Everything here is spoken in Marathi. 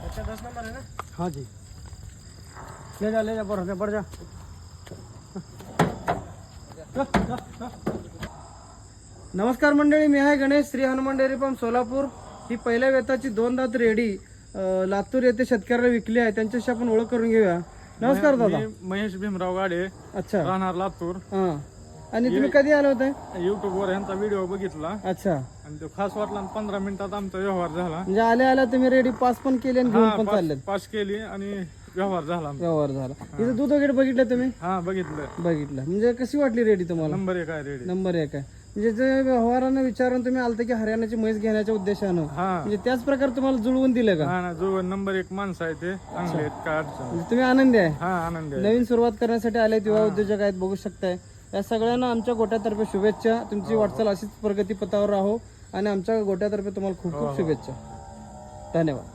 अच्छा 10 नंबर है ना? हाँ जी, ले जा बढ़ जा। नमस्कार मंडळी, मी आहे गणेश, श्री हनुमान डेअरी फार्म सोलापूर। ही पहिल्या वेताची 2 दात रेडी लातूर येथे शेतकऱ्याला विकली आहे, त्यांच्याशी आपण ओळख करून घेऊया। नमस्कार दादा। मी महेश भीमराव गाडे, अच्छा, राहणार लातूर। हां, आणि तुम्ही कधी आले होते? YouTube वर यांचा व्हिडिओ बघितला अच्छा, आणि तो खास वाटला आणि 15 मिनिटात आमचा व्यवहार झाला। म्हणजे आल्या तुम्ही रेडी पास पण केली आणि घेऊन पण चालले? पास केली आणि व्यवहार झाला आमचा। व्यवहार झाला। इथं दूध वगैरे बघितलं तुम्ही? हा बघितलं। म्हणजे कशी वाटली रेडी तुम्हाला? नंबर 1 आहे रेडी। नंबर 1 आहे। म्हणजे जे व्यवहारानं विचारून तुम्ही आलते की हरियाणाची म्हैस घेण्याच्या उद्देशानं, हा म्हणजे त्याच प्रकारे तुम्हाला जुळवून दिलं का? हा ना, जो नंबर 1 माणसं आहे ते चांगले आहेत, काय अडचण नाही। म्हणजे तुम्ही आनंदी आहे? हा आनंद आहे। नवीन सुरुवात करण्यासाठी आले युवा उद्योजक आहेत, बघू शकताय। या सगळ्यांना आमच्या गोट्यातर्फे शुभेच्छा। तुमची वाटचाल अशीच प्रगतीपथावर राहो आणि आमच्या गोट्यातर्फे तुम्हाला खूप खूप शुभेच्छा। धन्यवाद।